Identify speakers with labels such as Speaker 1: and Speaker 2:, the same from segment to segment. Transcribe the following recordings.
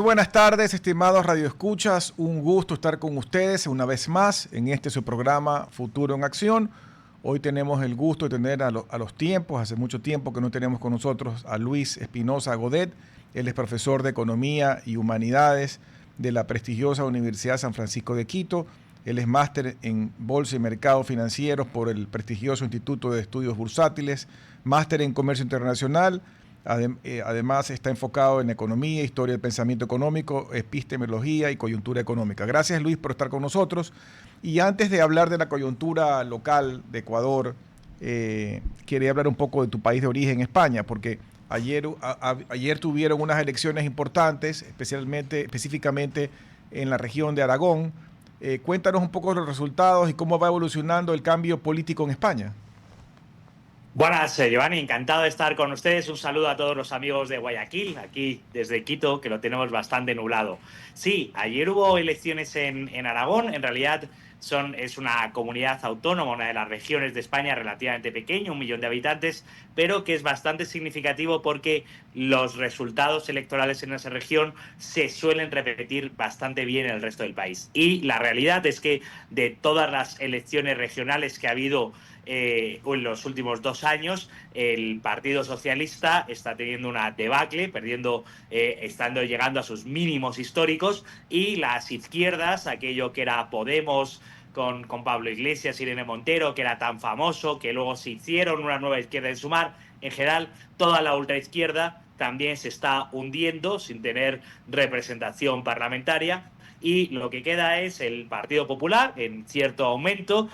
Speaker 1: Muy buenas tardes, estimados radioescuchas. Un gusto estar con ustedes una vez más en su programa Futuro en Acción. Hoy tenemos el gusto de tener a los tiempos, hace mucho tiempo que no tenemos con nosotros a Luis Espinosa Godet. Él es profesor de Economía y Humanidades de la prestigiosa Universidad San Francisco de Quito. Él es máster en Bolsa y Mercados Financieros por el prestigioso Instituto de Estudios Bursátiles, máster en Comercio Internacional. Además está enfocado en economía, historia del pensamiento económico, epistemología y coyuntura económica. Gracias, Luis, por estar con nosotros. Y antes de hablar de la coyuntura local de Ecuador, quería hablar un poco de tu país de origen, España, porque ayer tuvieron unas elecciones importantes, específicamente en la región de Aragón. Cuéntanos un poco los resultados y cómo va evolucionando el cambio político en España.
Speaker 2: Buenas, Giovanni, encantado de estar con ustedes. Un saludo a todos los amigos de Guayaquil, aquí desde Quito, que lo tenemos bastante nublado. Sí, ayer hubo elecciones en Aragón. En realidad es una comunidad autónoma, una de las regiones de España relativamente pequeña, 1 millón de habitantes, pero que es bastante significativo porque los resultados electorales en esa región se suelen repetir bastante bien en el resto del país. Y la realidad es que de todas las elecciones regionales que ha habido en los últimos 2 años, el Partido Socialista está teniendo una debacle, llegando a sus mínimos históricos, y las izquierdas, aquello que era Podemos con Pablo Iglesias y Irene Montero, que era tan famoso, que luego se hicieron una nueva izquierda en Sumar, en general toda la ultraizquierda también se está hundiendo sin tener representación parlamentaria. Y lo que queda es el Partido Popular en cierto aumento,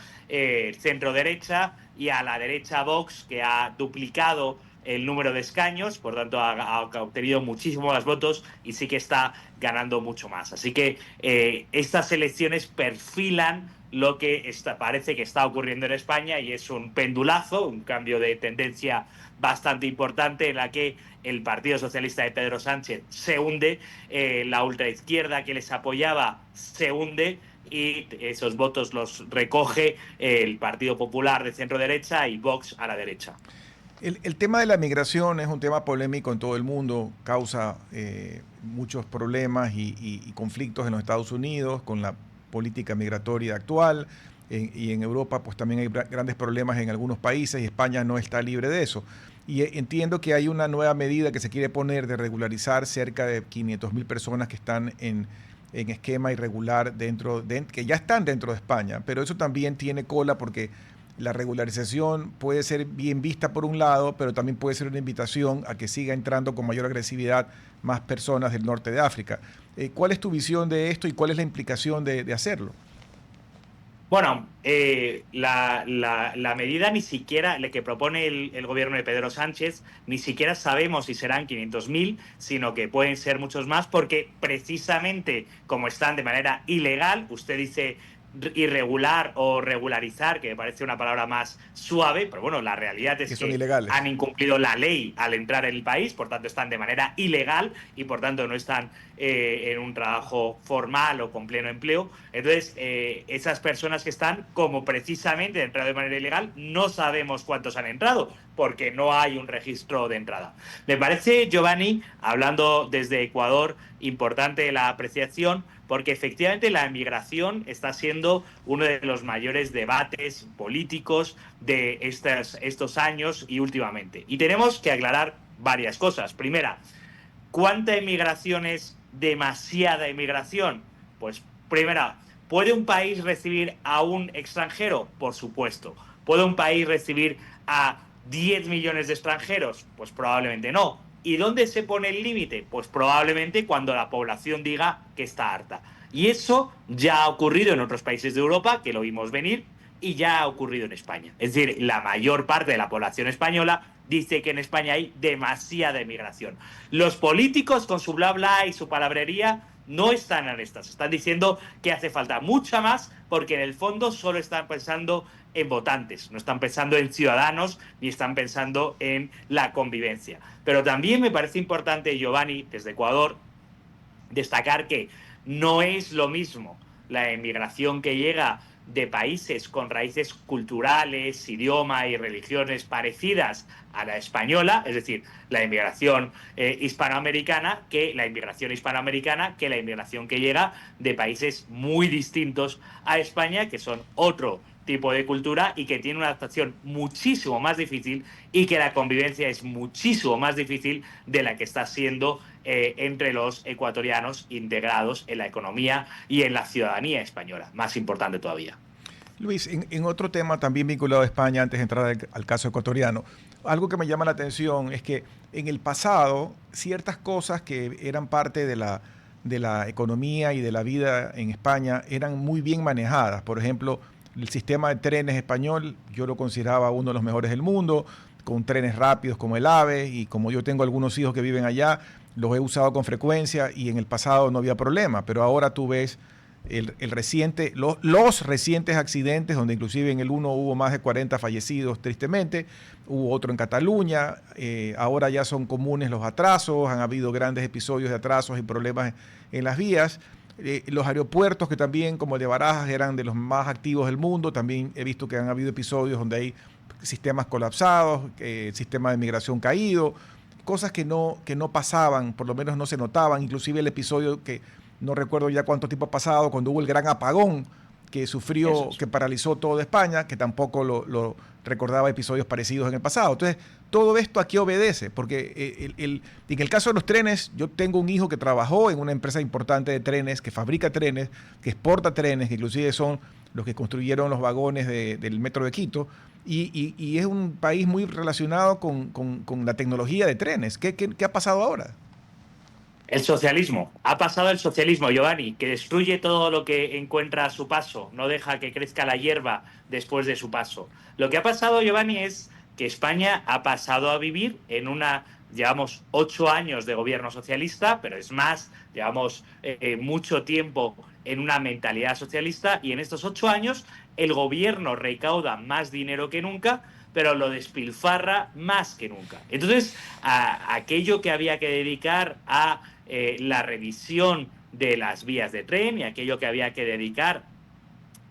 Speaker 2: centro derecha, y a la derecha Vox, que ha duplicado el número de escaños, por tanto ha obtenido muchísimos más votos y sí que está ganando mucho más. Así que estas elecciones perfilan lo que parece que está ocurriendo en España, y es un pendulazo, un cambio de tendencia bastante importante en la que el Partido Socialista de Pedro Sánchez se hunde, la ultraizquierda que les apoyaba se hunde, y esos votos los recoge el Partido Popular de centro derecha y Vox a la derecha.
Speaker 1: El tema de la migración es un tema polémico en todo el mundo, causa muchos problemas y conflictos en los Estados Unidos con la política migratoria actual, y en Europa pues también hay grandes problemas en algunos países y España no está libre de eso. Y entiendo que hay una nueva medida que se quiere poner de regularizar cerca de 500.000 personas que están en esquema irregular que ya están dentro de España, pero eso también tiene cola porque la regularización puede ser bien vista por un lado, pero también puede ser una invitación a que siga entrando con mayor agresividad más personas del norte de África. ¿Cuál es tu visión de esto y cuál es la implicación de hacerlo?
Speaker 2: Bueno, la medida ni siquiera, la que propone el gobierno de Pedro Sánchez, ni siquiera sabemos si serán 500.000, sino que pueden ser muchos más, porque precisamente como están de manera ilegal, usted dice irregular o regularizar, que me parece una palabra más suave, pero bueno, la realidad es
Speaker 1: Que son
Speaker 2: que
Speaker 1: ilegales.
Speaker 2: han incumplido la ley al entrar en el país, por tanto están de manera ilegal y por tanto no están en un trabajo formal o con pleno empleo. Entonces, esas personas que están, como precisamente han entrado de manera ilegal, no sabemos cuántos han entrado, porque no hay un registro de entrada. Me parece, Giovanni, hablando desde Ecuador, importante la apreciación, porque efectivamente la emigración está siendo uno de los mayores debates políticos de estos años y últimamente. Y tenemos que aclarar varias cosas. Primera, ¿cuánta emigración es demasiada emigración? Pues primera, ¿puede un país recibir a un extranjero? Por supuesto. ¿Puede un país recibir a 10 millones de extranjeros? Pues probablemente no. ¿Y dónde se pone el límite? Pues probablemente cuando la población diga que está harta. Y eso ya ha ocurrido en otros países de Europa, que lo vimos venir, y ya ha ocurrido en España. Es decir, la mayor parte de la población española dice que en España hay demasiada emigración. Los políticos, con su bla bla y su palabrería, no están en estas. Están diciendo que hace falta mucha más, porque en el fondo solo están pensando en votantes, no están pensando en ciudadanos ni están pensando en la convivencia. Pero también me parece importante, Giovanni, desde Ecuador, destacar que no es lo mismo la emigración que llega de países con raíces culturales, idioma y religiones parecidas a la española, es decir, la inmigración hispanoamericana, que la inmigración que llega de países muy distintos a España, que son otro tipo de cultura y que tiene una adaptación muchísimo más difícil y que la convivencia es muchísimo más difícil de la que está siendo entre los ecuatorianos integrados en la economía y en la ciudadanía española, más importante todavía.
Speaker 1: Luis, en otro tema también vinculado a España, antes de entrar al caso ecuatoriano, algo que me llama la atención es que en el pasado ciertas cosas que eran parte de la economía y de la vida en España eran muy bien manejadas. Por ejemplo, el sistema de trenes español yo lo consideraba uno de los mejores del mundo, con trenes rápidos como el AVE, y como yo tengo algunos hijos que viven allá, los he usado con frecuencia y en el pasado no había problema, pero ahora tú ves los recientes accidentes, donde inclusive en el uno hubo más de 40 fallecidos, tristemente, hubo otro en Cataluña, ahora ya son comunes los atrasos, han habido grandes episodios de atrasos y problemas en las vías. Los aeropuertos, que también, como el de Barajas, eran de los más activos del mundo, también he visto que han habido episodios donde hay sistemas colapsados, sistema de migración caído, cosas que no pasaban, por lo menos no se notaban, inclusive el episodio que no recuerdo ya cuánto tiempo ha pasado, cuando hubo el gran apagón que sufrió, que paralizó toda España, que tampoco lo recordaba episodios parecidos en el pasado. Entonces, todo esto aquí obedece, porque en el caso de los trenes, yo tengo un hijo que trabajó en una empresa importante de trenes, que fabrica trenes, que exporta trenes, que inclusive son los que construyeron los vagones del metro de Quito, y es un país muy relacionado con la tecnología de trenes. ¿Qué ha pasado ahora?
Speaker 2: El socialismo. Ha pasado el socialismo, Giovanni, que destruye todo lo que encuentra a su paso, no deja que crezca la hierba después de su paso. Lo que ha pasado, Giovanni, es que España ha pasado a vivir en una... Llevamos 8 años de gobierno socialista, pero es más, llevamos mucho tiempo en una mentalidad socialista, y en estos 8 años el gobierno recauda más dinero que nunca, pero lo despilfarra más que nunca. Entonces, aquello que había que dedicar a la revisión de las vías de tren y aquello que había que dedicar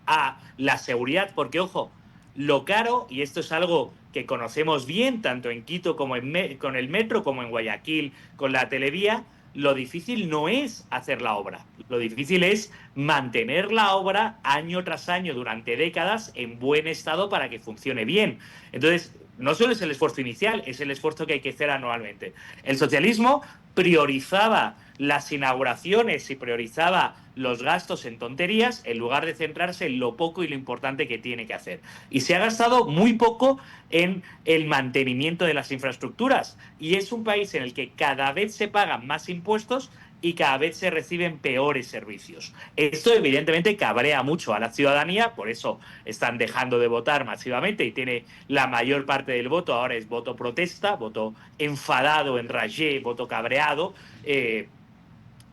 Speaker 2: a la seguridad, porque ojo, lo caro, y esto es algo que conocemos bien, tanto en Quito como con el metro, como en Guayaquil con la televía, lo difícil no es hacer la obra, lo difícil es mantener la obra año tras año durante décadas en buen estado para que funcione bien. Entonces, no solo es el esfuerzo inicial, es el esfuerzo que hay que hacer anualmente. El socialismo priorizaba las inauguraciones y priorizaba los gastos en tonterías en lugar de centrarse en lo poco y lo importante que tiene que hacer. Y se ha gastado muy poco en el mantenimiento de las infraestructuras. Y es un país en el que cada vez se pagan más impuestos y cada vez se reciben peores servicios. Esto evidentemente cabrea mucho a la ciudadanía, por eso están dejando de votar masivamente, y tiene la mayor parte del voto ahora es voto protesta, voto enfadado, enragé, voto cabreado,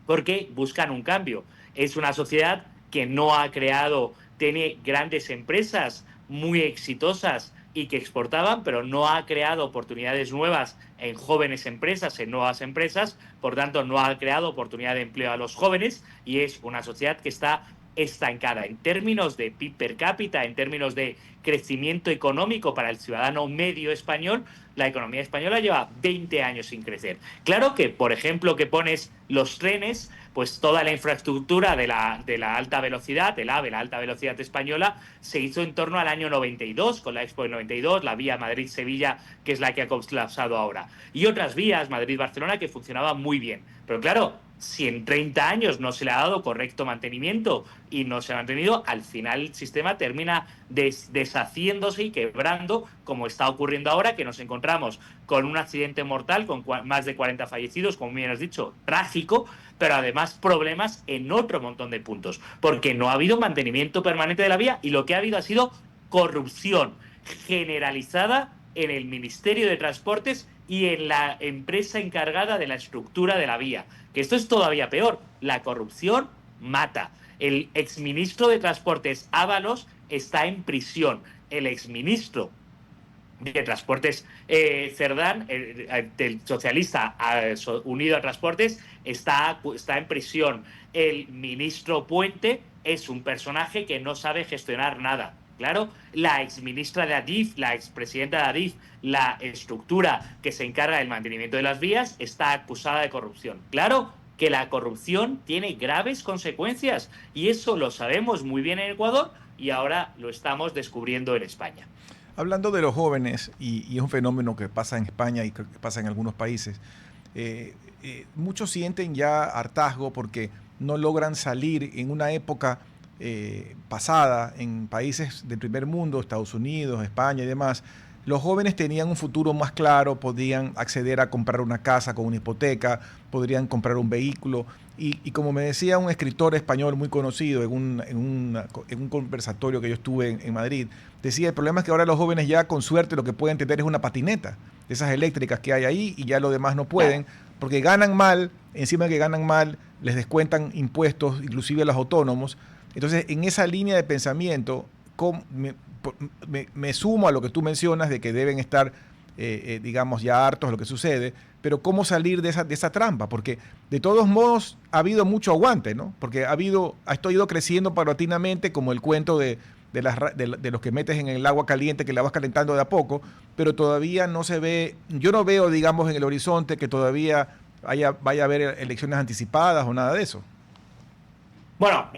Speaker 2: porque buscan un cambio. Es una sociedad que no ha creado, tiene grandes empresas muy exitosas y que exportaban, pero no ha creado oportunidades nuevas en jóvenes empresas, en nuevas empresas, por tanto no ha creado oportunidad de empleo a los jóvenes, y es una sociedad que está estancada en términos de PIB per cápita, en términos de crecimiento económico para el ciudadano medio español. La economía española lleva 20 años sin crecer. Claro que, por ejemplo, que pones los trenes, pues toda la infraestructura de la alta velocidad, el AVE, la alta velocidad española, se hizo en torno al año 92, con la Expo del 92, la vía Madrid-Sevilla, que es la que ha colapsado ahora, y otras vías, Madrid-Barcelona, que funcionaban muy bien. Pero claro, si en 30 años no se le ha dado correcto mantenimiento y no se ha mantenido, al final el sistema termina deshaciéndose y quebrando, como está ocurriendo ahora, que nos encontramos con un accidente mortal, con más de 40 fallecidos, como bien has dicho, trágico, pero además problemas en otro montón de puntos, porque no ha habido mantenimiento permanente de la vía, y lo que ha habido ha sido corrupción generalizada en el Ministerio de Transportes y en la empresa encargada de la estructura de la vía. Que esto es todavía peor. La corrupción mata. El exministro de Transportes, Ábalos, está en prisión. El exministro de Transportes Cerdán, del socialista unido a Transportes, está en prisión. El ministro Puente es un personaje que no sabe gestionar nada. Claro, la exministra de Adif, la expresidenta de Adif, la estructura que se encarga del mantenimiento de las vías, está acusada de corrupción. Claro que la corrupción tiene graves consecuencias y eso lo sabemos muy bien en Ecuador y ahora lo estamos descubriendo en España.
Speaker 1: Hablando de los jóvenes, y es un fenómeno que pasa en España y que pasa en algunos países, muchos sienten ya hartazgo porque no logran salir en una época pasada en países del primer mundo, Estados Unidos, España y demás. Los jóvenes tenían un futuro más claro, podían acceder a comprar una casa con una hipoteca, podrían comprar un vehículo. Y como me decía un escritor español muy conocido en un conversatorio que yo estuve en Madrid, decía, el problema es que ahora los jóvenes ya con suerte lo que pueden tener es una patineta, de esas eléctricas que hay ahí, y ya lo demás no pueden, porque ganan mal, encima de que ganan mal, les descuentan impuestos, inclusive a los autónomos. Entonces, en esa línea de pensamiento, me sumo a lo que tú mencionas de que deben estar, digamos, ya hartos de lo que sucede, pero ¿cómo salir de esa trampa? Porque de todos modos ha habido mucho aguante, ¿no? Porque ha ido creciendo paulatinamente, como el cuento de los que metes en el agua caliente, que la vas calentando de a poco, pero todavía no se ve, yo no veo, digamos, en el horizonte que todavía vaya a haber elecciones anticipadas o nada de eso.
Speaker 2: Bueno,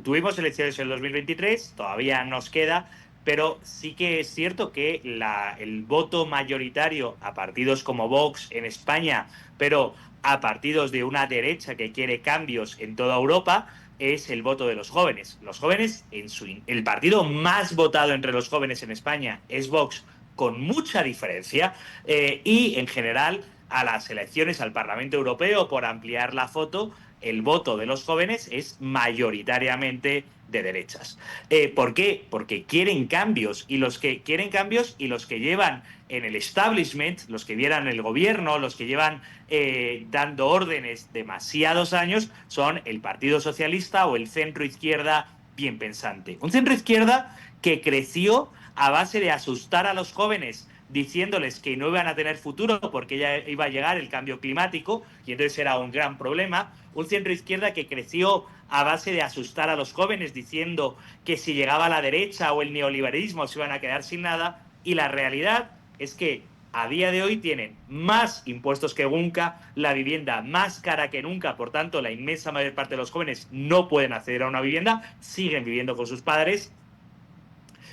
Speaker 2: tuvimos elecciones en el 2023, todavía nos queda, pero sí que es cierto que el voto mayoritario a partidos como Vox en España, pero a partidos de una derecha que quiere cambios en toda Europa, es el voto de los jóvenes. Los jóvenes, el partido más votado entre los jóvenes en España es Vox, con mucha diferencia, y en general a las elecciones al Parlamento Europeo, por ampliar la foto, el voto de los jóvenes es mayoritariamente de derechas. ¿Por qué? Porque quieren cambios, y los que quieren cambios y los que llevan en el establishment, los que llevan el gobierno, los que llevan dando órdenes demasiados años, son el Partido Socialista o el centro izquierda bien pensante. Un centro izquierda que creció a base de asustar a los jóvenes diciéndoles que no iban a tener futuro porque ya iba a llegar el cambio climático y entonces era un gran problema. Un centro izquierda que creció a base de asustar a los jóvenes diciendo que si llegaba la derecha o el neoliberalismo se iban a quedar sin nada, y la realidad es que a día de hoy tienen más impuestos que nunca, la vivienda más cara que nunca, por tanto la inmensa mayor parte de los jóvenes no pueden acceder a una vivienda, siguen viviendo con sus padres.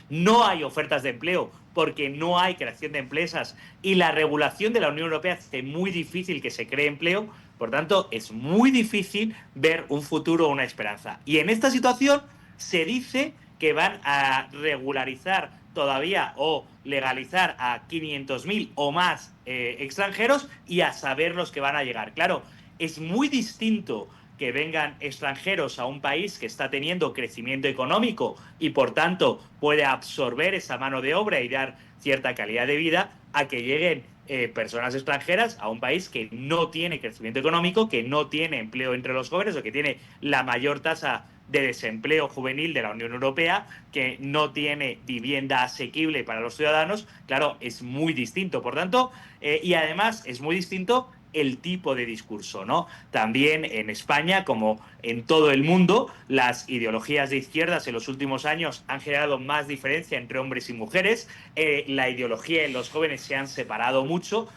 Speaker 2: No hay ofertas de empleo porque no hay creación de empresas y la regulación de la Unión Europea hace muy difícil que se cree empleo. Por tanto, es muy difícil ver un futuro o una esperanza. Y en esta situación se dice que van a regularizar todavía o legalizar a 500.000 o más extranjeros, y a saber los que van a llegar. Claro, es muy distinto que vengan extranjeros a un país que está teniendo crecimiento económico y por tanto puede absorber esa mano de obra y dar cierta calidad de vida, a que lleguen personas extranjeras a un país que no tiene crecimiento económico, que no tiene empleo entre los jóvenes o que tiene la mayor tasa de desempleo juvenil de la Unión Europea, que no tiene vivienda asequible para los ciudadanos. Claro, es muy distinto. Por tanto, y además es muy distinto el tipo de discurso, ¿no? También en España, como en todo el mundo, las ideologías de izquierdas en los últimos años han generado más diferencia entre hombres y mujeres. La ideología en los jóvenes se han separado mucho.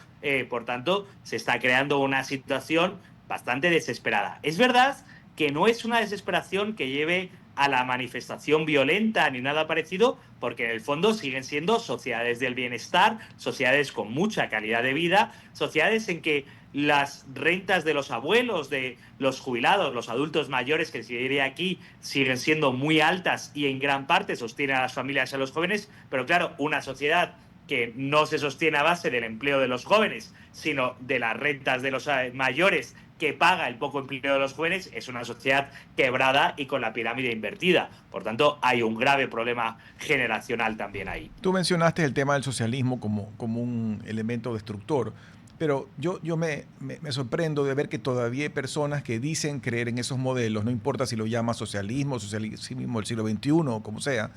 Speaker 2: Por tanto, se está creando una situación bastante desesperada. Es verdad que no es una desesperación que lleve a la manifestación violenta ni nada parecido, porque en el fondo siguen siendo sociedades del bienestar, sociedades con mucha calidad de vida, sociedades en que las rentas de los abuelos, de los jubilados, los adultos mayores, que se diría aquí, siguen siendo muy altas y en gran parte sostienen a las familias y a los jóvenes. Pero claro, una sociedad que no se sostiene a base del empleo de los jóvenes, sino de las rentas de los mayores, que paga el poco empleo de los jóvenes, es una sociedad quebrada y con la pirámide invertida. Por tanto, hay un grave problema generacional también ahí.
Speaker 1: Tú mencionaste el tema del socialismo como un elemento destructor, pero yo me sorprendo de ver que todavía hay personas que dicen creer en esos modelos, no importa si lo llamas socialismo, socialismo del siglo XXI o como sea,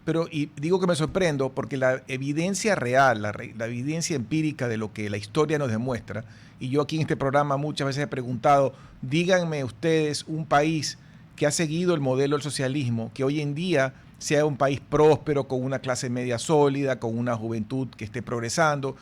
Speaker 1: Pero y digo que me sorprendo porque la evidencia real, la evidencia empírica de lo que la historia nos demuestra, y yo aquí en este programa muchas veces he preguntado, díganme ustedes un país que ha seguido el modelo del socialismo, que hoy en día sea un país próspero, con una clase media sólida, con una juventud que esté progresando,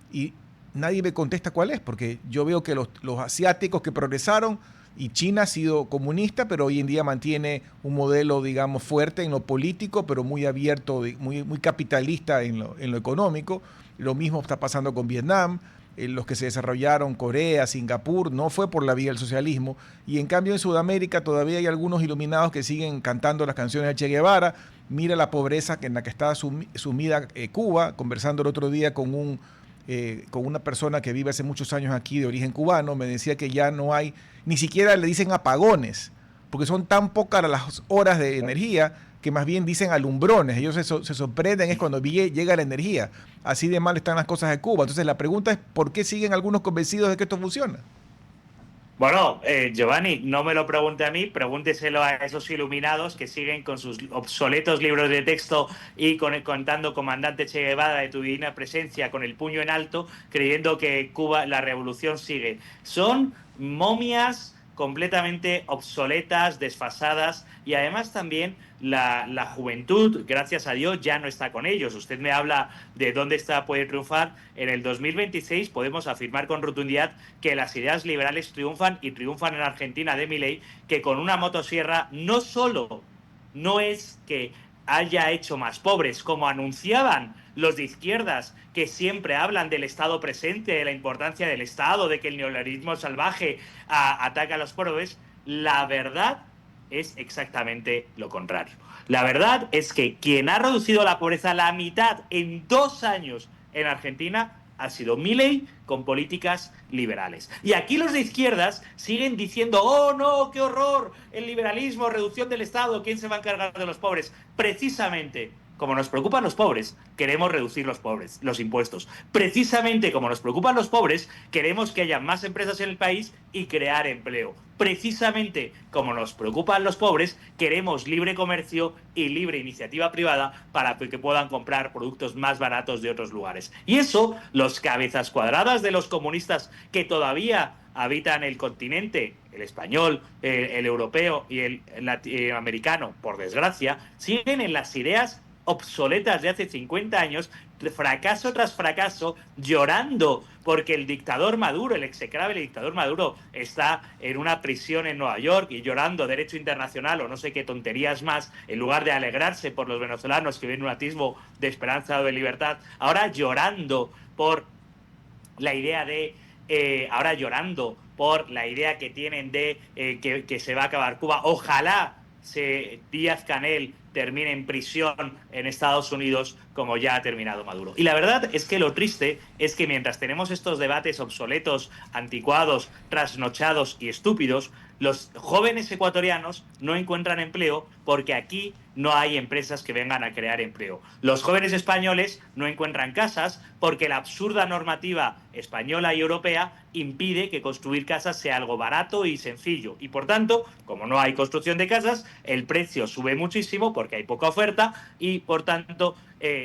Speaker 1: y nadie me contesta cuál es, porque yo veo que los asiáticos que progresaron, y China ha sido comunista, pero hoy en día mantiene un modelo, digamos, fuerte en lo político, pero muy abierto, muy capitalista en lo económico. Lo mismo está pasando con Vietnam. Los que se desarrollaron, Corea, Singapur, no fue por la vía del socialismo. Y en cambio en Sudamérica todavía hay algunos iluminados que siguen cantando las canciones de Che Guevara. Mira la pobreza en la que está sumida Cuba. Conversando el otro día con una persona que vive hace muchos años aquí de origen cubano, me decía que ya no hay, ni siquiera le dicen apagones, porque son tan pocas las horas de energía que más bien dicen alumbrones. Ellos se sorprenden es cuando llega la energía. Así de mal están las cosas de Cuba. Entonces la pregunta es, ¿por qué siguen algunos convencidos de que esto funciona?
Speaker 2: Bueno, Giovanni, no me lo pregunte a mí, pregúnteselo a esos iluminados que siguen con sus obsoletos libros de texto y contando comandante Che Guevara de tu divina presencia con el puño en alto, creyendo que Cuba, la revolución sigue. Son momias completamente obsoletas, desfasadas, y además también la juventud, gracias a Dios, ya no está con ellos. Usted me habla de dónde está puede triunfar. En el 2026 podemos afirmar con rotundidad que las ideas liberales triunfan, y triunfan en Argentina de Milei, que con una motosierra no solo no es que haya hecho más pobres, como anunciaban los de izquierdas, que siempre hablan del Estado presente, de la importancia del Estado, de que el neoliberalismo salvaje ataca a los pobres. La verdad es exactamente lo contrario. La verdad es que quien ha reducido la pobreza a la mitad en 2 años en Argentina ha sido Milei, con políticas liberales. Y aquí los de izquierdas siguen diciendo, oh no, qué horror, el liberalismo, reducción del Estado, ¿quién se va a encargar de los pobres? Precisamente como nos preocupan los pobres, queremos reducir los impuestos. Precisamente como nos preocupan los pobres, queremos que haya más empresas en el país y crear empleo. Precisamente como nos preocupan los pobres, queremos libre comercio y libre iniciativa privada para que puedan comprar productos más baratos de otros lugares. Y eso, los cabezas cuadradas de los comunistas que todavía habitan el continente, el español, el europeo y el latinoamericano, por desgracia, siguen en las ideas obsoletas de hace 50 años, fracaso tras fracaso, llorando porque el dictador Maduro, el execrable dictador Maduro, está en una prisión en Nueva York, y llorando derecho internacional o no sé qué tonterías más, en lugar de alegrarse por los venezolanos que ven un atisbo de esperanza o de libertad, ahora llorando por la idea de ahora llorando por la idea que tienen de que se va a acabar Cuba. Ojalá Díaz-Canel termine en prisión en Estados Unidos, como ya ha terminado Maduro. Y la verdad es que lo triste es que mientras tenemos estos debates obsoletos, anticuados, trasnochados y estúpidos, los jóvenes ecuatorianos no encuentran empleo porque aquí no hay empresas que vengan a crear empleo. Los jóvenes españoles no encuentran casas porque la absurda normativa española y europea impide que construir casas sea algo barato y sencillo. Y por tanto, como no hay construcción de casas, el precio sube muchísimo porque hay poca oferta, y por tanto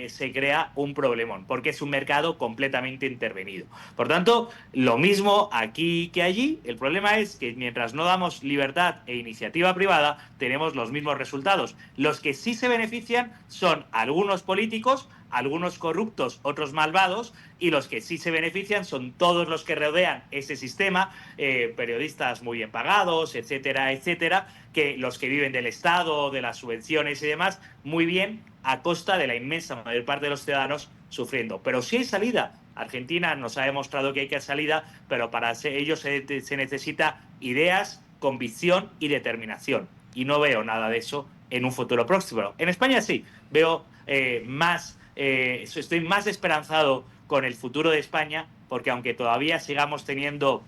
Speaker 2: se crea un problemón, porque es un mercado completamente intervenido. Por tanto, lo mismo aquí que allí. El problema es que mientras no damos libertad e iniciativa privada, tenemos los mismos resultados. Los que sí se benefician son algunos políticos, algunos corruptos, otros malvados, y los que sí se benefician son todos los que rodean ese sistema, periodistas muy bien pagados, etcétera, etcétera, que los que viven del Estado, de las subvenciones y demás, muy bien, a costa de la inmensa mayor parte de los ciudadanos sufriendo. Pero sí hay salida. Argentina nos ha demostrado que hay salida, pero para ello se necesita ideas, convicción y determinación. Y no veo nada de eso en un futuro próximo. En España sí, veo estoy más esperanzado con el futuro de España, porque aunque todavía sigamos teniendo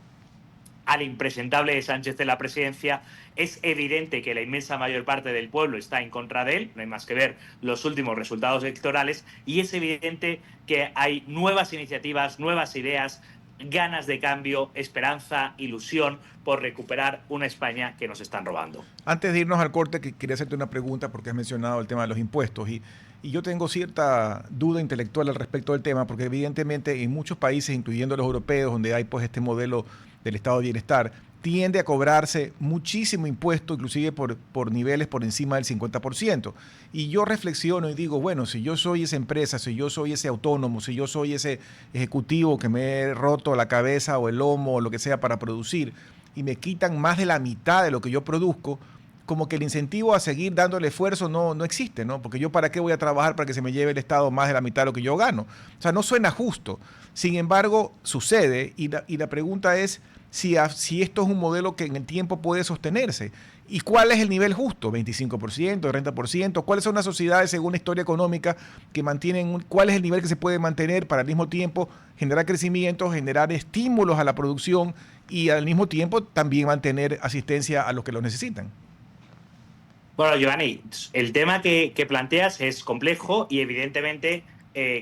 Speaker 2: al impresentable de Sánchez en la presidencia, es evidente que la inmensa mayor parte del pueblo está en contra de él, no hay más que ver los últimos resultados electorales, y es evidente que hay nuevas iniciativas, nuevas ideas, ganas de cambio, esperanza, ilusión por recuperar una España que nos están robando.
Speaker 1: Antes de irnos al corte, quería hacerte una pregunta porque has mencionado el tema de los impuestos y yo tengo cierta duda intelectual al respecto del tema porque evidentemente en muchos países, incluyendo los europeos, donde hay pues este modelo del estado de bienestar, tiende a cobrarse muchísimo impuesto, inclusive por niveles por encima del 50%. Y yo reflexiono y digo, bueno, si yo soy esa empresa, si yo soy ese autónomo, si yo soy ese ejecutivo que me he roto la cabeza o el lomo o lo que sea para producir y me quitan más de la mitad de lo que yo produzco, como que el incentivo a seguir dándole esfuerzo no existe, ¿no? Porque yo para qué voy a trabajar para que se me lleve el Estado más de la mitad de lo que yo gano. O sea, no suena justo. Sin embargo, sucede y la pregunta es si esto es un modelo que en el tiempo puede sostenerse. ¿Y cuál es el nivel justo? ¿25%, 30%? ¿Cuáles son las sociedades, según la historia económica, que mantienen, cuál es el nivel que se puede mantener para al mismo tiempo generar crecimiento, generar estímulos a la producción y al mismo tiempo también mantener asistencia a los que lo necesitan?
Speaker 2: Bueno, Giovanni, el tema que planteas es complejo y evidentemente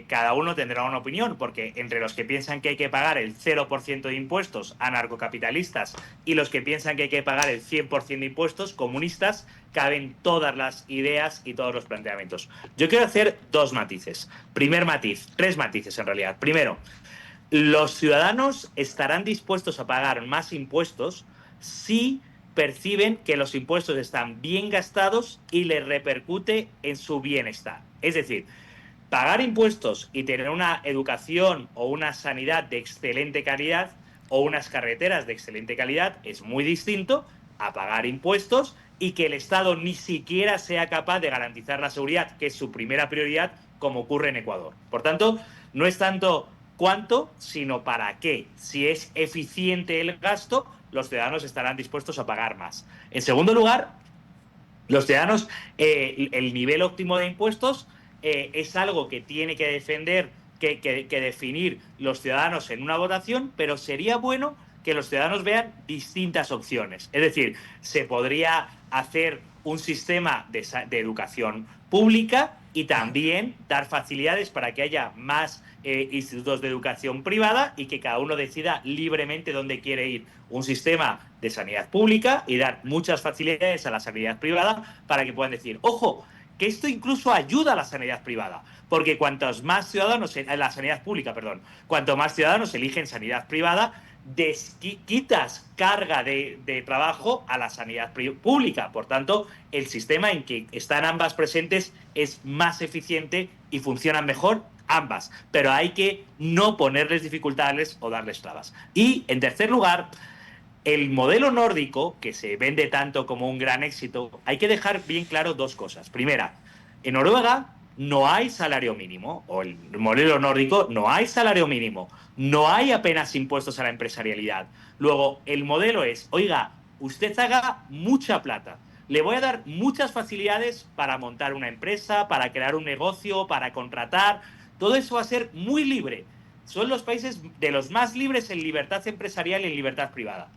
Speaker 2: cada uno tendrá una opinión, porque entre los que piensan que hay que pagar el 0% de impuestos anarcocapitalistas y los que piensan que hay que pagar el 100% de impuestos comunistas, caben todas las ideas y todos los planteamientos. Yo quiero hacer dos matices. Primer matiz, tres matices en realidad. Primero, los ciudadanos estarán dispuestos a pagar más impuestos si perciben que los impuestos están bien gastados y les repercute en su bienestar. Es decir, pagar impuestos y tener una educación o una sanidad de excelente calidad o unas carreteras de excelente calidad es muy distinto a pagar impuestos y que el Estado ni siquiera sea capaz de garantizar la seguridad, que es su primera prioridad, como ocurre en Ecuador. Por tanto, no es tanto cuánto, sino para qué. Si es eficiente el gasto, los ciudadanos estarán dispuestos a pagar más. En segundo lugar, los ciudadanos, el nivel óptimo de impuestos es algo que tiene que defender, que definir los ciudadanos en una votación, pero sería bueno que los ciudadanos vean distintas opciones. Es decir, se podría hacer un sistema de educación pública y también dar facilidades para que haya más institutos de educación privada y que cada uno decida libremente dónde quiere ir. Un sistema de sanidad pública y dar muchas facilidades a la sanidad privada para que puedan decir, ojo, que esto incluso ayuda a la sanidad privada, porque cuantos más ciudadanos, la sanidad pública, perdón, cuanto más ciudadanos eligen sanidad privada, quitas carga de trabajo a la sanidad pública. Por tanto, el sistema en que están ambas presentes es más eficiente y funcionan mejor ambas, pero hay que no ponerles dificultades o darles trabas. Y, en tercer lugar, el modelo nórdico, que se vende tanto como un gran éxito, hay que dejar bien claro dos cosas. Primera, en Noruega no hay salario mínimo, o el modelo nórdico no hay salario mínimo, no hay apenas impuestos a la empresarialidad. Luego, el modelo es, oiga, usted haga mucha plata, le voy a dar muchas facilidades para montar una empresa, para crear un negocio, para contratar, todo eso va a ser muy libre. Son los países de los más libres en libertad empresarial y en libertad privada.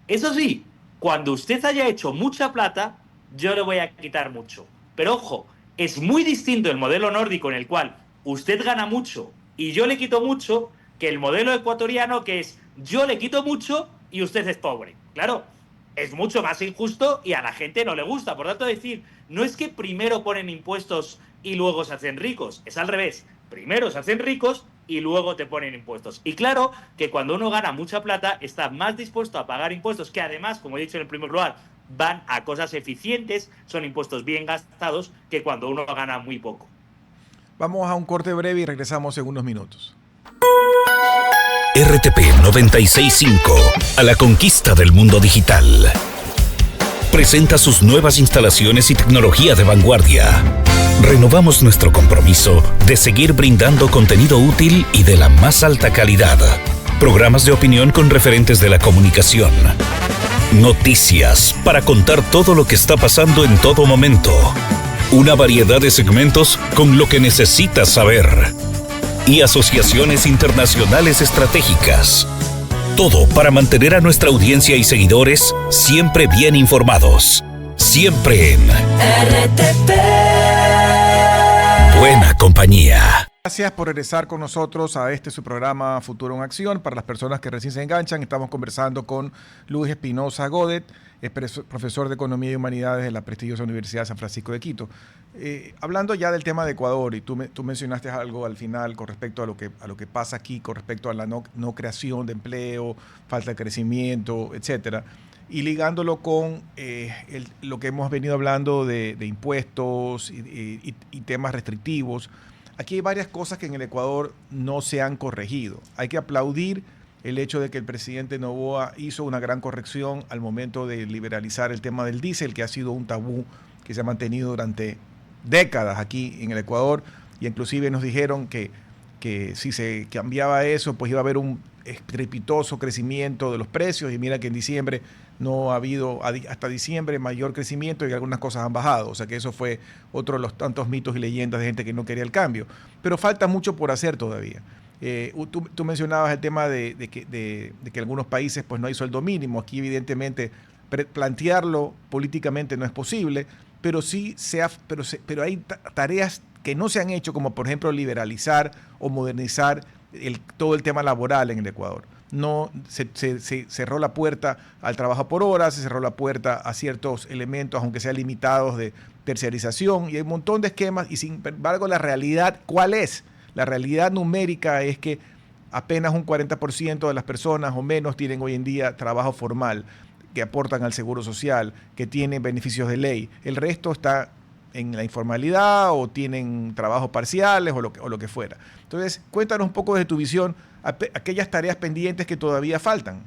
Speaker 2: Eso sí, cuando usted haya hecho mucha plata, yo le voy a quitar mucho. Pero ojo, es muy distinto el modelo nórdico en el cual usted gana mucho y yo le quito mucho, que el modelo ecuatoriano que es yo le quito mucho y usted es pobre. Claro, es mucho más injusto y a la gente no le gusta. Por tanto, decir, no es que primero ponen impuestos y luego se hacen ricos, es al revés. Primero se hacen ricos y luego te ponen impuestos. Y claro que cuando uno gana mucha plata está más dispuesto a pagar impuestos que además, como he dicho en el primer lugar, van a cosas eficientes, son impuestos bien gastados, que cuando uno gana muy poco.
Speaker 1: Vamos a un corte breve y regresamos en unos minutos.
Speaker 3: RTP 965, a la conquista del mundo digital. Presenta sus nuevas instalaciones y tecnología de vanguardia. Renovamos nuestro compromiso de seguir brindando contenido útil y de la más alta calidad. Programas de opinión con referentes de la comunicación. Noticias para contar todo lo que está pasando en todo momento. Una variedad de segmentos con lo que necesitas saber. Y asociaciones internacionales estratégicas. Todo para mantener a nuestra audiencia y seguidores siempre bien informados. Siempre en RTP. Buena compañía.
Speaker 1: Gracias por regresar con nosotros a su programa Futuro en Acción. Para las personas que recién se enganchan, estamos conversando con Luis Espinosa Godet, es profesor de Economía y Humanidades de la prestigiosa Universidad de San Francisco de Quito. Hablando ya del tema de Ecuador, y tú mencionaste algo al final con respecto a lo que pasa aquí, con respecto a la no creación de empleo, falta de crecimiento, etcétera, y ligándolo con lo que hemos venido hablando de impuestos y temas restrictivos. Aquí hay varias cosas que en el Ecuador no se han corregido. Hay que aplaudir el hecho de que el presidente Noboa hizo una gran corrección al momento de liberalizar el tema del diésel, que ha sido un tabú que se ha mantenido durante décadas aquí en el Ecuador, y inclusive nos dijeron que si se cambiaba eso, pues iba a haber un estrepitoso crecimiento de los precios, y mira que en diciembre no ha habido, hasta diciembre, mayor crecimiento y algunas cosas han bajado. O sea que eso fue otro de los tantos mitos y leyendas de gente que no quería el cambio. Pero falta mucho por hacer todavía. Tú mencionabas el tema de que algunos países pues no hay sueldo mínimo. Aquí evidentemente plantearlo políticamente no es posible, pero sí pero hay tareas que no se han hecho, como por ejemplo liberalizar o modernizar todo el tema laboral en el Ecuador. No se cerró la puerta al trabajo por horas, se cerró la puerta a ciertos elementos, aunque sean limitados, de terciarización, y hay un montón de esquemas, y sin embargo la realidad, ¿cuál es? La realidad numérica es que apenas un 40% de las personas o menos tienen hoy en día trabajo formal, que aportan al seguro social, que tienen beneficios de ley. El resto está en la informalidad o tienen trabajos parciales o lo que fuera. Entonces, cuéntanos un poco de tu visión, aquellas tareas pendientes que todavía faltan.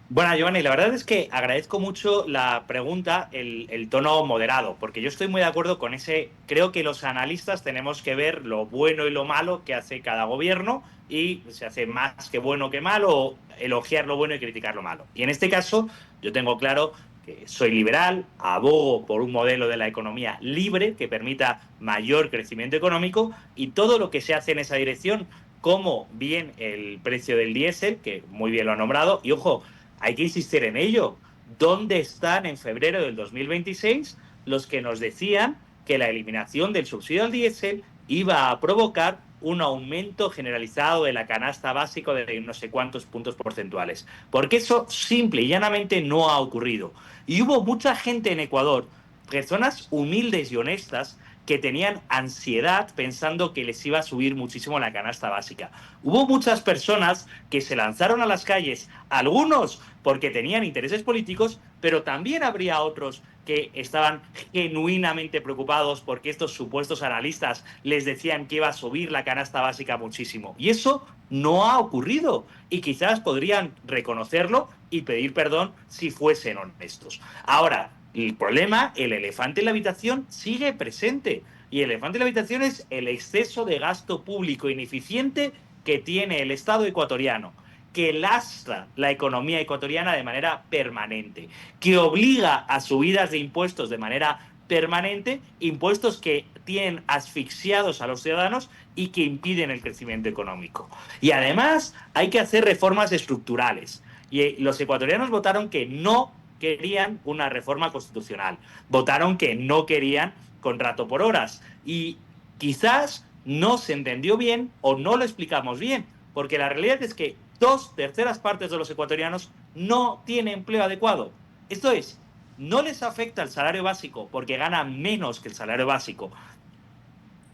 Speaker 2: Bueno, Giovanni, la verdad es que agradezco mucho la pregunta, el tono moderado, porque yo estoy muy de acuerdo con ese. Creo que los analistas tenemos que ver lo bueno y lo malo que hace cada gobierno, y se hace más que bueno que malo, o elogiar lo bueno y criticar lo malo. Y en este caso, yo tengo claro que soy liberal, abogo por un modelo de la economía libre que permita mayor crecimiento económico, y todo lo que se hace en esa dirección, como bien el precio del diésel, que muy bien lo ha nombrado, y ojo, hay que insistir en ello. ¿Dónde están en febrero del 2026 los que nos decían que la eliminación del subsidio al diésel iba a provocar un aumento generalizado de la canasta básica de no sé cuántos puntos porcentuales? Porque eso simple y llanamente no ha ocurrido. Y hubo mucha gente en Ecuador, personas humildes y honestas, que tenían ansiedad pensando que les iba a subir muchísimo la canasta básica. Hubo muchas personas que se lanzaron a las calles, algunos porque tenían intereses políticos, pero también habría otros que estaban genuinamente preocupados porque estos supuestos analistas les decían que iba a subir la canasta básica muchísimo. Y eso no ha ocurrido. Y quizás podrían reconocerlo y pedir perdón si fuesen honestos. Ahora, el problema, el elefante en la habitación, sigue presente. Y el elefante en la habitación es el exceso de gasto público ineficiente que tiene el Estado ecuatoriano, que lastra la economía ecuatoriana de manera permanente, que obliga a subidas de impuestos de manera permanente, impuestos que tienen asfixiados a los ciudadanos y que impiden el crecimiento económico. Y además hay que hacer reformas estructurales. Y los ecuatorianos votaron que no querían una reforma constitucional, votaron que no querían contrato por horas, y quizás no se entendió bien o no lo explicamos bien, porque la realidad es que 2/3 partes de los ecuatorianos no tienen empleo adecuado. Esto es, no les afecta el salario básico porque ganan menos que el salario básico,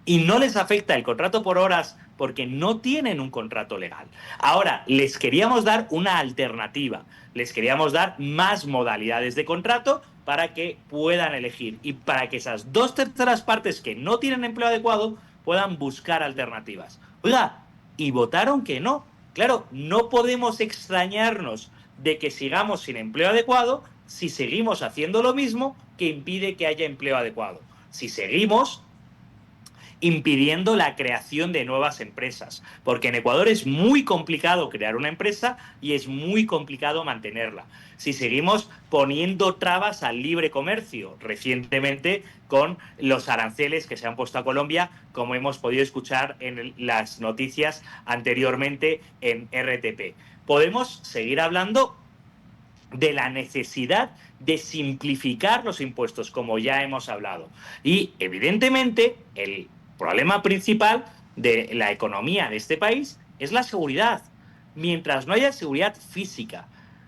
Speaker 2: y no les afecta el contrato por horas porque no tienen un contrato legal. Ahora, les queríamos dar una alternativa, les queríamos dar más modalidades de contrato para que puedan elegir, y para que esas 2/3 partes que no tienen empleo adecuado puedan buscar alternativas. Oiga, y votaron que no. Claro, no podemos extrañarnos de que sigamos sin empleo adecuado si seguimos haciendo lo mismo que impide que haya empleo adecuado. Si seguimos impidiendo la creación de nuevas empresas, porque en Ecuador es muy complicado crear una empresa y es muy complicado mantenerla. Si seguimos poniendo trabas al libre comercio, recientemente con los aranceles que se han puesto a Colombia, como hemos podido escuchar en las noticias anteriormente en RTP. Podemos seguir hablando de la necesidad de simplificar los impuestos, como ya hemos hablado. Y, evidentemente, el problema principal de la economía de este país es la seguridad. Mientras no haya seguridad física,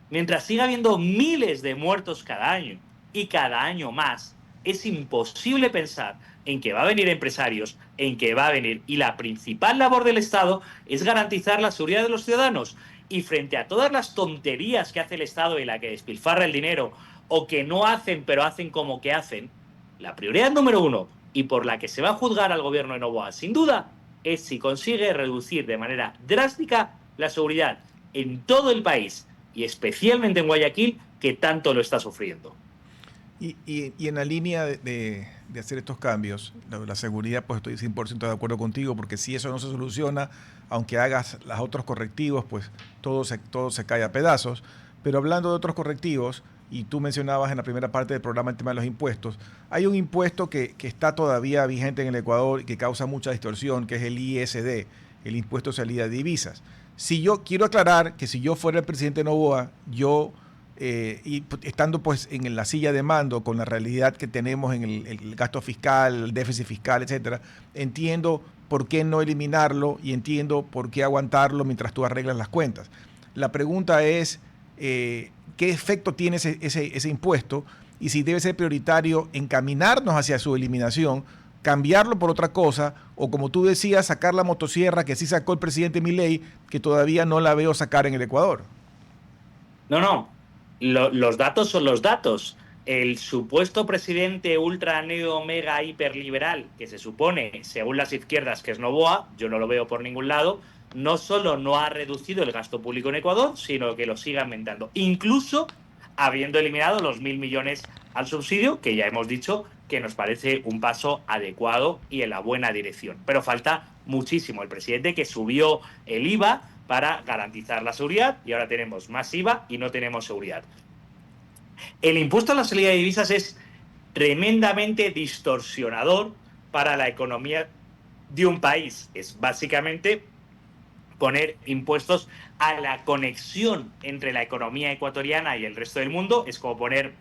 Speaker 2: mientras siga habiendo miles de muertos cada año y cada año más, es imposible pensar en que va a venir empresarios, en que va a venir. Y la principal labor del Estado es garantizar la seguridad de los ciudadanos. Y frente a todas las tonterías que hace el Estado y la que despilfarra el dinero, o que no hacen pero hacen como que hacen, la prioridad número uno, y por la que se va a juzgar al gobierno de Noboa, sin duda, es si consigue reducir de manera drástica la seguridad en todo el país y especialmente en Guayaquil, que tanto lo está sufriendo.
Speaker 1: Y en la línea de hacer estos cambios, la seguridad, pues estoy 100% de acuerdo contigo, porque si eso no se soluciona, aunque hagas los otros correctivos, pues todo se cae a pedazos. Pero hablando de otros correctivos, y tú mencionabas en la primera parte del programa el tema de los impuestos, hay un impuesto que está todavía vigente en el Ecuador y que causa mucha distorsión, que es el ISD, el impuesto de salida de divisas. Si yo quiero aclarar que si yo fuera el presidente Noboa, yo y estando pues en la silla de mando con la realidad que tenemos en el gasto fiscal, el déficit fiscal, etcétera, entiendo por qué no eliminarlo y entiendo por qué aguantarlo mientras tú arreglas las cuentas. La pregunta es qué efecto tiene ese impuesto y si debe ser prioritario encaminarnos hacia su eliminación, cambiarlo por otra cosa, o como tú decías, sacar la motosierra que sí sacó el presidente Milei, que todavía no la veo sacar en el Ecuador.
Speaker 2: No. Los datos son los datos. El supuesto presidente ultra, neo, mega, hiperliberal, que se supone, según las izquierdas, que es Noboa, yo no lo veo por ningún lado, no solo no ha reducido el gasto público en Ecuador, sino que lo sigue aumentando. Incluso habiendo eliminado los 1.000 millones al subsidio, que ya hemos dicho que nos parece un paso adecuado y en la buena dirección. Pero falta muchísimo. El presidente que subió el IVA para garantizar la seguridad y ahora tenemos más IVA y no tenemos seguridad. El impuesto a la salida de divisas es tremendamente distorsionador para la economía de un país. Es básicamente poner impuestos a la conexión entre la economía ecuatoriana y el resto del mundo. Es como poner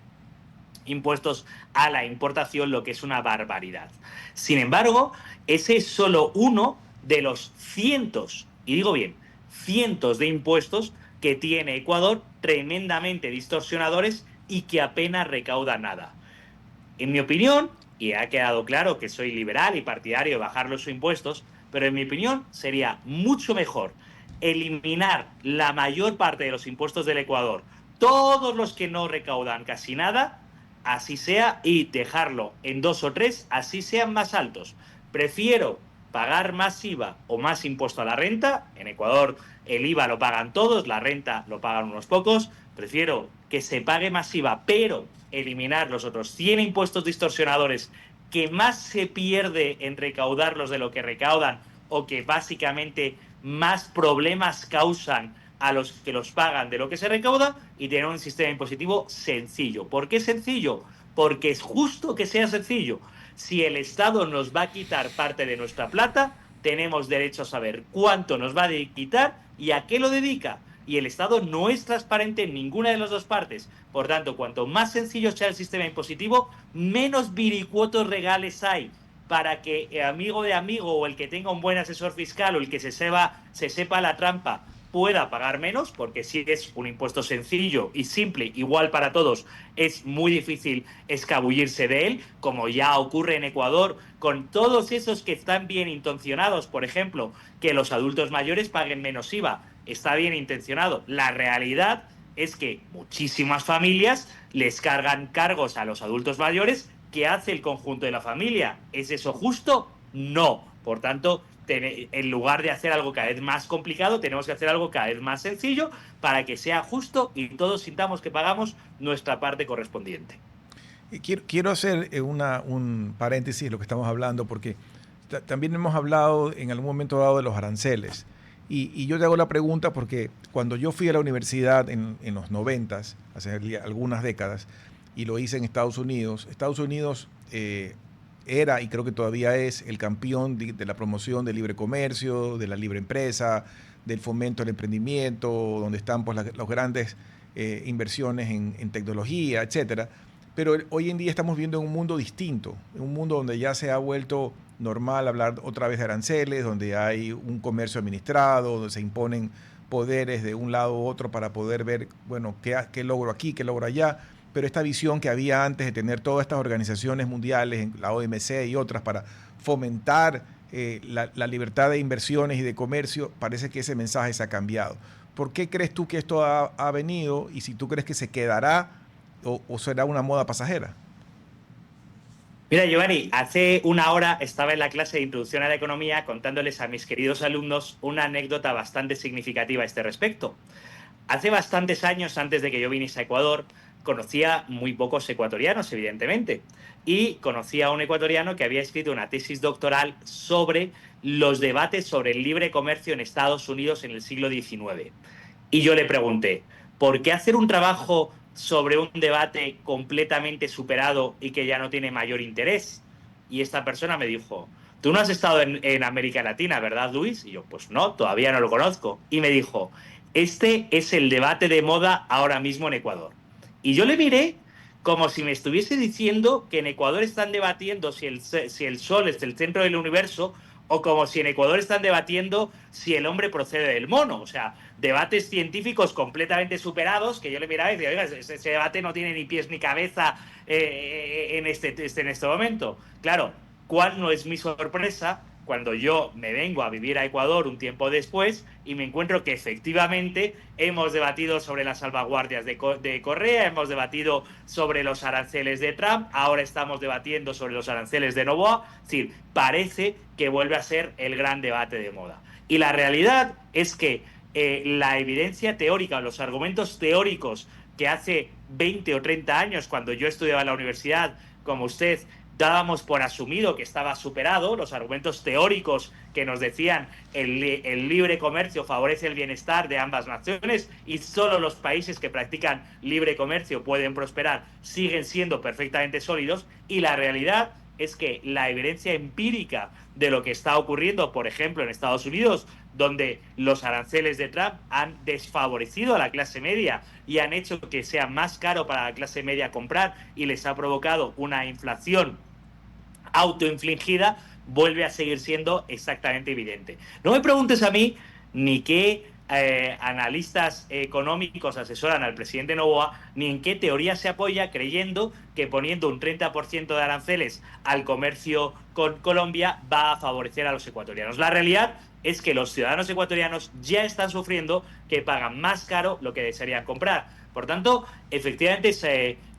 Speaker 2: impuestos a la importación, lo que es una barbaridad. Sin embargo, ese es solo uno de los cientos, y digo bien, cientos de impuestos que tiene Ecuador, tremendamente distorsionadores y que apenas recauda nada. En mi opinión, y ha quedado claro que soy liberal y partidario de bajar los impuestos, pero en mi opinión sería mucho mejor eliminar la mayor parte de los impuestos del Ecuador, todos los que no recaudan casi nada, así sea, y dejarlo en 2 o 3, así sean más altos. Prefiero pagar más IVA o más impuesto a la renta. En Ecuador el IVA lo pagan todos, la renta lo pagan unos pocos. Prefiero que se pague más IVA, pero eliminar los otros 100 impuestos distorsionadores que más se pierde en recaudarlos de lo que recaudan, o que básicamente más problemas causan a los que los pagan de lo que se recauda, y tener un sistema impositivo sencillo. ¿Por qué sencillo? Porque es justo que sea sencillo. Si el Estado nos va a quitar parte de nuestra plata, tenemos derecho a saber cuánto nos va a quitar y a qué lo dedica. Y el Estado no es transparente en ninguna de las dos partes. Por tanto, cuanto más sencillo sea el sistema impositivo, menos vericuetos legales hay para que el amigo de amigo o el que tenga un buen asesor fiscal o el que se sepa la trampa pueda pagar menos, porque si es un impuesto sencillo y simple, igual para todos, es muy difícil escabullirse de él, como ya ocurre en Ecuador con todos esos que están bien intencionados. Por ejemplo, que los adultos mayores paguen menos IVA. Está bien intencionado. La realidad es que muchísimas familias les cargan cargos a los adultos mayores que hace el conjunto de la familia. ¿Es eso justo? No. Por tanto, en lugar de hacer algo cada vez más complicado, tenemos que hacer algo cada vez más sencillo para que sea justo y todos sintamos que pagamos nuestra parte correspondiente.
Speaker 1: Quiero hacer un paréntesis de lo que estamos hablando, porque también hemos hablado en algún momento dado de los aranceles. Y yo te hago la pregunta porque cuando yo fui a la universidad en los 90s, hace algunas décadas, y lo hice en Estados Unidos era, y creo que todavía es, el campeón de la promoción del libre comercio, de la libre empresa, del fomento del emprendimiento, donde están pues las grandes inversiones en tecnología, etcétera. pero hoy en día estamos viendo en un mundo distinto, en un mundo donde ya se ha vuelto normal hablar otra vez de aranceles, donde hay un comercio administrado, donde se imponen poderes de un lado u otro para poder ver, bueno, qué logro aquí, qué logro allá, pero esta visión que había antes de tener todas estas organizaciones mundiales, la OMC y otras, para fomentar la libertad de inversiones y de comercio, parece que ese mensaje se ha cambiado. ¿Por qué crees tú que esto ha venido y si tú crees que se quedará o será una moda pasajera?
Speaker 2: Mira, Giovanni, hace una hora estaba en la clase de Introducción a la Economía contándoles a mis queridos alumnos una anécdota bastante significativa a este respecto. Hace bastantes años, antes de que yo viniese a Ecuador, conocía muy pocos ecuatorianos, evidentemente, y conocía a un ecuatoriano que había escrito una tesis doctoral sobre los debates sobre el libre comercio en Estados Unidos en el siglo XIX. Y yo le pregunté, ¿por qué hacer un trabajo sobre un debate completamente superado y que ya no tiene mayor interés? Y esta persona me dijo, tú no has estado en América Latina, ¿verdad, Luis? Y yo, pues no, todavía no lo conozco. Y me dijo, este es el debate de moda ahora mismo en Ecuador. Y yo le miré como si me estuviese diciendo que en Ecuador están debatiendo si el Sol es el centro del universo, o como si en Ecuador están debatiendo si el hombre procede del mono. O sea, debates científicos completamente superados, que yo le miraba y decía, oiga, ese debate no tiene ni pies ni cabeza en este momento. Claro, ¿cuál no es mi sorpresa cuando yo me vengo a vivir a Ecuador un tiempo después y me encuentro que efectivamente hemos debatido sobre las salvaguardias de Correa, hemos debatido sobre los aranceles de Trump, ahora estamos debatiendo sobre los aranceles de Noboa? Es decir, parece que vuelve a ser el gran debate de moda. Y la realidad es que la evidencia teórica, los argumentos teóricos que hace 20 o 30 años, cuando yo estudiaba en la universidad, como usted, dábamos por asumido que estaba superado, los argumentos teóricos que nos decían el libre comercio favorece el bienestar de ambas naciones y solo los países que practican libre comercio pueden prosperar, siguen siendo perfectamente sólidos. Y la realidad es que la evidencia empírica de lo que está ocurriendo, por ejemplo, en Estados Unidos, donde los aranceles de Trump han desfavorecido a la clase media y han hecho que sea más caro para la clase media comprar y les ha provocado una inflación autoinfligida, vuelve a seguir siendo exactamente evidente. No me preguntes a mí ni qué analistas económicos asesoran al presidente Noboa, ni en qué teoría se apoya creyendo que poniendo un 30% de aranceles al comercio con Colombia va a favorecer a los ecuatorianos. La realidad es que los ciudadanos ecuatorianos ya están sufriendo que pagan más caro lo que desearían comprar. Por tanto, efectivamente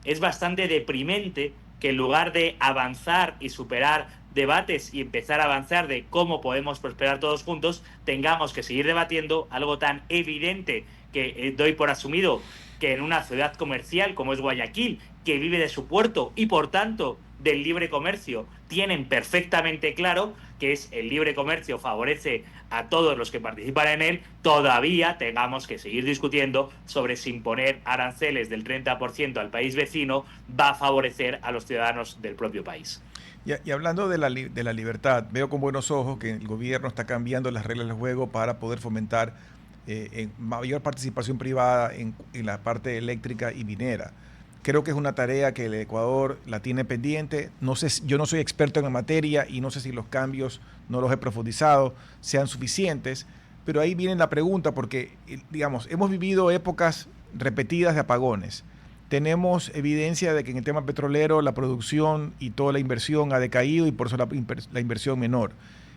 Speaker 2: es bastante deprimente que en lugar de avanzar y superar debates y empezar a avanzar de cómo podemos prosperar todos juntos, tengamos que seguir debatiendo algo tan evidente que doy por asumido que en una ciudad comercial como es Guayaquil, que vive de su puerto y por tanto del libre comercio, tienen perfectamente claro que es el libre comercio favorece a todos los que participan en él, todavía tengamos que seguir discutiendo sobre si imponer aranceles del 30% al país vecino va a favorecer a los ciudadanos del propio país.
Speaker 1: Y hablando de la libertad, veo con buenos ojos que el gobierno está cambiando las reglas del juego para poder fomentar mayor participación privada en la parte eléctrica y minera. Creo que es una tarea que el Ecuador la tiene pendiente. No sé, yo no soy experto en la materia y no sé si los cambios, no los he profundizado, sean suficientes, pero ahí viene la pregunta porque, digamos, hemos vivido épocas repetidas de apagones. Tenemos evidencia de que en el tema petrolero la producción y toda la inversión ha decaído y por eso la inversión menor.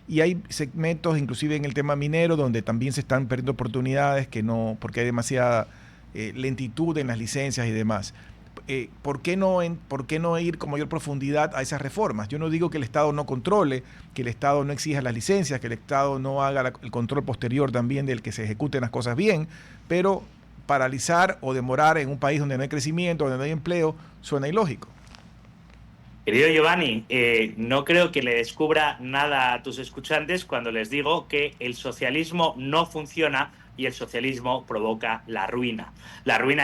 Speaker 1: Y hay segmentos, inclusive en el tema minero, donde también se están perdiendo oportunidades porque hay demasiada lentitud en las licencias y demás. ¿Por qué no ir con mayor profundidad a esas reformas? Yo no digo que el Estado no controle, que el Estado no exija las licencias, que el Estado no haga el control posterior también del que se ejecuten las cosas bien, pero paralizar o demorar en un país donde no hay crecimiento, donde no hay empleo, suena ilógico.
Speaker 2: Querido Giovanni, no creo que le descubra nada a tus escuchantes cuando les digo que el socialismo no funciona y el socialismo provoca la ruina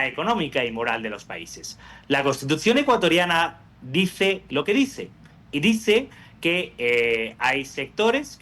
Speaker 2: económica y moral de los países. La Constitución ecuatoriana dice lo que dice y dice que hay sectores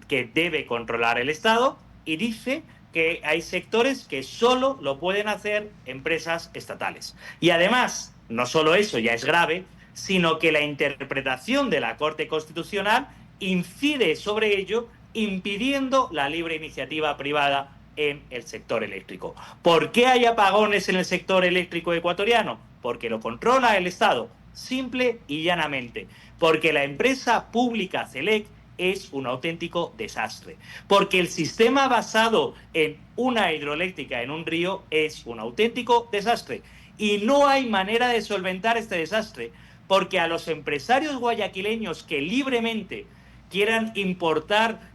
Speaker 2: que debe controlar el Estado y dice que hay sectores que solo lo pueden hacer empresas estatales. Y además no solo eso ya es grave, sino que la interpretación de la Corte Constitucional incide sobre ello, impidiendo la libre iniciativa privada en el sector eléctrico. ¿Por qué hay apagones en el sector eléctrico ecuatoriano? Porque lo controla el Estado, simple y llanamente. Porque la empresa pública CELEC es un auténtico desastre. Porque el sistema basado en una hidroeléctrica en un río es un auténtico desastre. Y no hay manera de solventar este desastre, porque a los empresarios guayaquileños que libremente quieran importar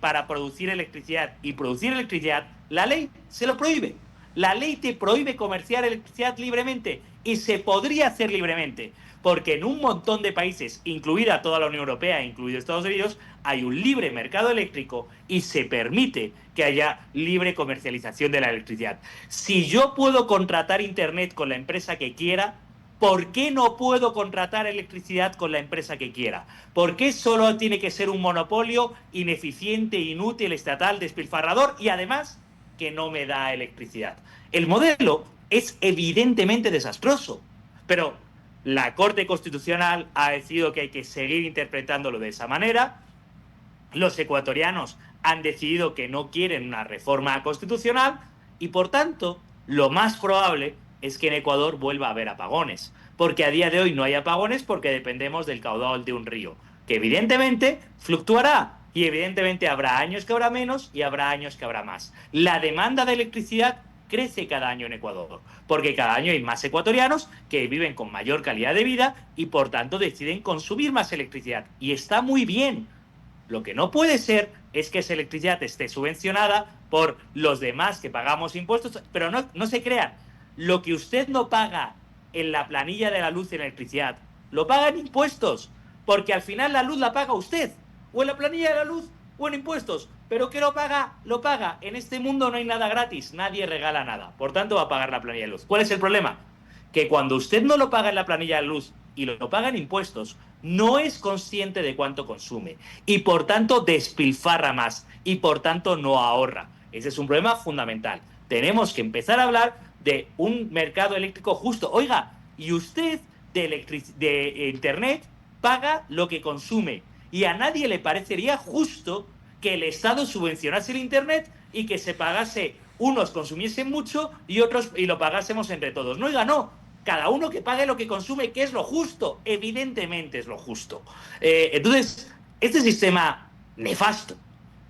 Speaker 2: para producir electricidad y producir electricidad, la ley se lo prohíbe. La ley te prohíbe comerciar electricidad libremente y se podría hacer libremente, porque en un montón de países, incluida toda la Unión Europea, incluido Estados Unidos, hay un libre mercado eléctrico y se permite que haya libre comercialización de la electricidad. Si yo puedo contratar internet con la empresa que quiera, ¿por qué no puedo contratar electricidad con la empresa que quiera? ¿Por qué solo tiene que ser un monopolio ineficiente, inútil, estatal, despilfarrador y además que no me da electricidad? El modelo es evidentemente desastroso, pero la Corte Constitucional ha decidido que hay que seguir interpretándolo de esa manera. Los ecuatorianos han decidido que no quieren una reforma constitucional y, por tanto, lo más probable es que en Ecuador vuelva a haber apagones, porque a día de hoy no hay apagones porque dependemos del caudal de un río, que evidentemente fluctuará y evidentemente habrá años que habrá menos y habrá años que habrá más. La demanda de electricidad crece cada año en Ecuador, porque cada año hay más ecuatorianos que viven con mayor calidad de vida y por tanto deciden consumir más electricidad. Y está muy bien. Lo que no puede ser es que esa electricidad esté subvencionada por los demás que pagamos impuestos, pero no se crean. Lo que usted no paga en la planilla de la luz y la electricidad, lo paga en impuestos, porque al final la luz la paga usted, o en la planilla de la luz o en impuestos. Pero ¿qué lo paga? Lo paga. En este mundo no hay nada gratis, nadie regala nada. Por tanto, va a pagar la planilla de luz. ¿Cuál es el problema? Que cuando usted no lo paga en la planilla de luz y lo paga en impuestos, no es consciente de cuánto consume y por tanto despilfarra más y por tanto no ahorra. Ese es un problema fundamental. Tenemos que empezar a hablar de un mercado eléctrico justo. Oiga, y usted de Internet paga lo que consume y a nadie le parecería justo que el Estado subvencionase el Internet y que se pagase, unos consumiesen mucho y otros y lo pagásemos entre todos. No, oiga, no. Cada uno que pague lo que consume, que es lo justo. Evidentemente es lo justo. Entonces, este sistema nefasto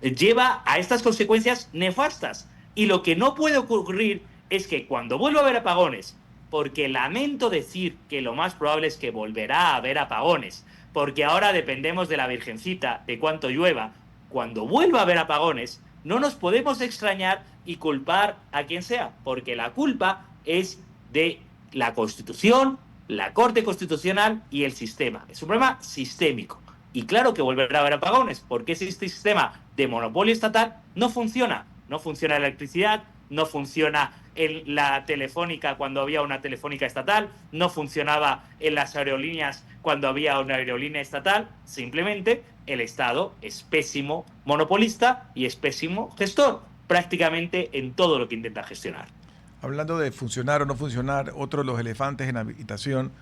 Speaker 2: lleva a estas consecuencias nefastas. Y lo que no puede ocurrir es que cuando vuelva a haber apagones, porque lamento decir que lo más probable es que volverá a haber apagones, porque ahora dependemos de la Virgencita, de cuánto llueva, cuando vuelva a haber apagones, no nos podemos extrañar y culpar a quien sea, porque la culpa es de la Constitución, la Corte Constitucional y el sistema. Es un problema sistémico. Y claro que volverá a haber apagones, porque ese sistema de monopolio estatal no funciona. No funciona la electricidad, no funciona en la telefónica cuando había una telefónica estatal, no funcionaba en las aerolíneas cuando había una aerolínea estatal. Simplemente el Estado es pésimo monopolista y es pésimo gestor, prácticamente en todo lo que intenta gestionar.
Speaker 1: Hablando de funcionar o no funcionar, otro de los elefantes en la habitación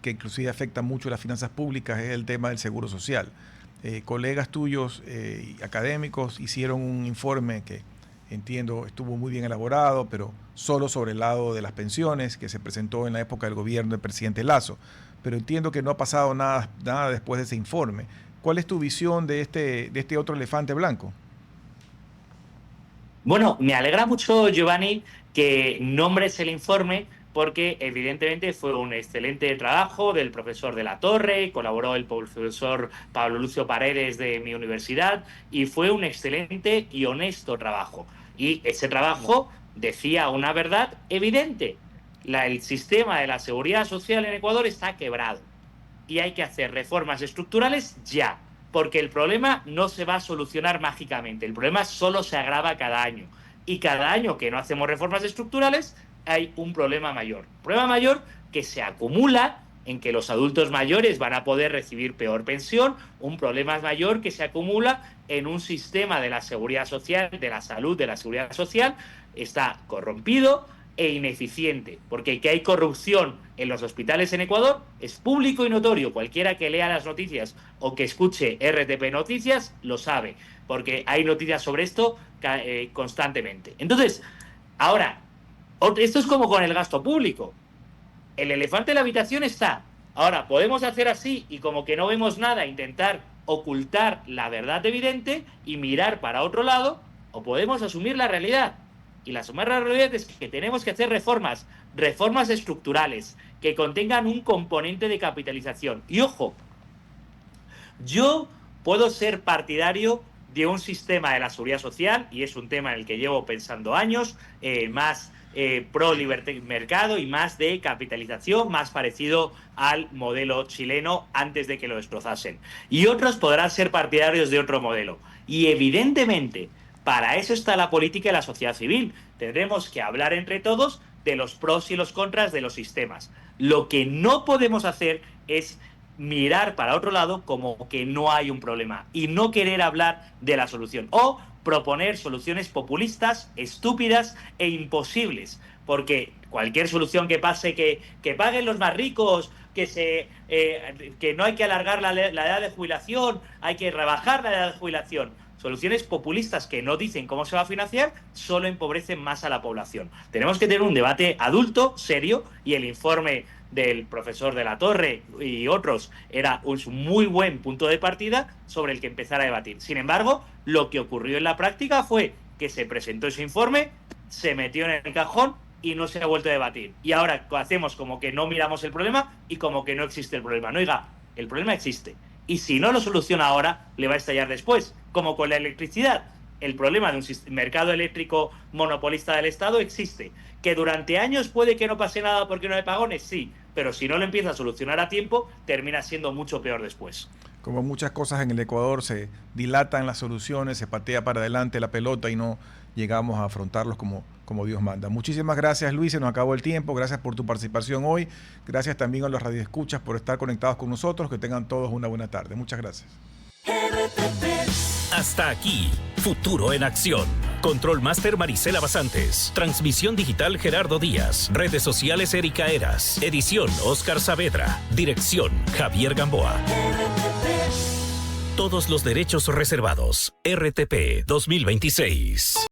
Speaker 1: que inclusive afecta mucho las finanzas públicas es el tema del seguro social. Colegas tuyos académicos hicieron un informe que entiendo estuvo muy bien elaborado, pero solo sobre el lado de las pensiones, que se presentó en la época del gobierno del presidente Lasso. Pero entiendo que no ha pasado nada después de ese informe. ¿Cuál es tu visión de este otro elefante blanco?
Speaker 2: Bueno, me alegra mucho, Giovanni, que nombres el informe, porque evidentemente fue un excelente trabajo del profesor de la Torre, colaboró el profesor Pablo Lucio Paredes de mi universidad, y fue un excelente y honesto trabajo. Y ese trabajo decía una verdad evidente. El sistema de la seguridad social en Ecuador está quebrado y hay que hacer reformas estructurales ya, porque el problema no se va a solucionar mágicamente, el problema solo se agrava cada año. Y cada año que no hacemos reformas estructurales hay un problema mayor. Un problema mayor que se acumula en que los adultos mayores van a poder recibir peor pensión, un problema mayor que se acumula en un sistema de la seguridad social, de la salud, de la seguridad social, está corrompido, e ineficiente, porque que hay corrupción en los hospitales en Ecuador es público y notorio. Cualquiera que lea las noticias o que escuche RTP Noticias lo sabe, porque hay noticias sobre esto constantemente. Entonces, ahora, esto es como con el gasto público. El elefante en la habitación está. Ahora, podemos hacer así y como que no vemos nada, intentar ocultar la verdad evidente y mirar para otro lado, o podemos asumir la realidad. Y la suma de la realidad es que tenemos que hacer reformas estructurales, que contengan un componente de capitalización. Y ojo, yo puedo ser partidario de un sistema de la seguridad social, y es un tema en el que llevo pensando años, más pro libertad de mercado y más de capitalización, más parecido al modelo chileno antes de que lo destrozasen. Y otros podrán ser partidarios de otro modelo. Y evidentemente, para eso está la política y la sociedad civil. Tendremos que hablar entre todos de los pros y los contras de los sistemas. Lo que no podemos hacer es mirar para otro lado como que no hay un problema y no querer hablar de la solución o proponer soluciones populistas, estúpidas e imposibles, porque cualquier solución que pase, que paguen los más ricos, que no hay que alargar la edad de jubilación, hay que rebajar la edad de jubilación. Soluciones populistas que no dicen cómo se va a financiar solo empobrecen más a la población. Tenemos que tener un debate adulto, serio, y el informe del profesor de la Torre y otros era un muy buen punto de partida sobre el que empezar a debatir. Sin embargo, lo que ocurrió en la práctica fue que se presentó ese informe, se metió en el cajón y no se ha vuelto a debatir. Y ahora hacemos como que no miramos el problema y como que no existe el problema. No, oiga, el problema existe. Y si no lo soluciona ahora, le va a estallar después, como con la electricidad. El problema de un mercado eléctrico monopolista del Estado existe. Que durante años puede que no pase nada porque no hay apagones, sí, pero si no lo empieza a solucionar a tiempo, termina siendo mucho peor después.
Speaker 1: Como muchas cosas en el Ecuador, se dilatan las soluciones, se patea para adelante la pelota y no llegamos a afrontarlos como Dios manda. Muchísimas gracias, Luis, se nos acabó el tiempo. Gracias por tu participación hoy. Gracias también a los radioescuchas por estar conectados con nosotros. Que tengan todos una buena tarde. Muchas gracias.
Speaker 3: Hasta aquí, Futuro en Acción. Control Master Marisela Basantes. Transmisión digital Gerardo Díaz. Redes sociales Erika Eras. Edición Oscar Saavedra. Dirección Javier Gamboa. Todos los derechos reservados. RTP 2026.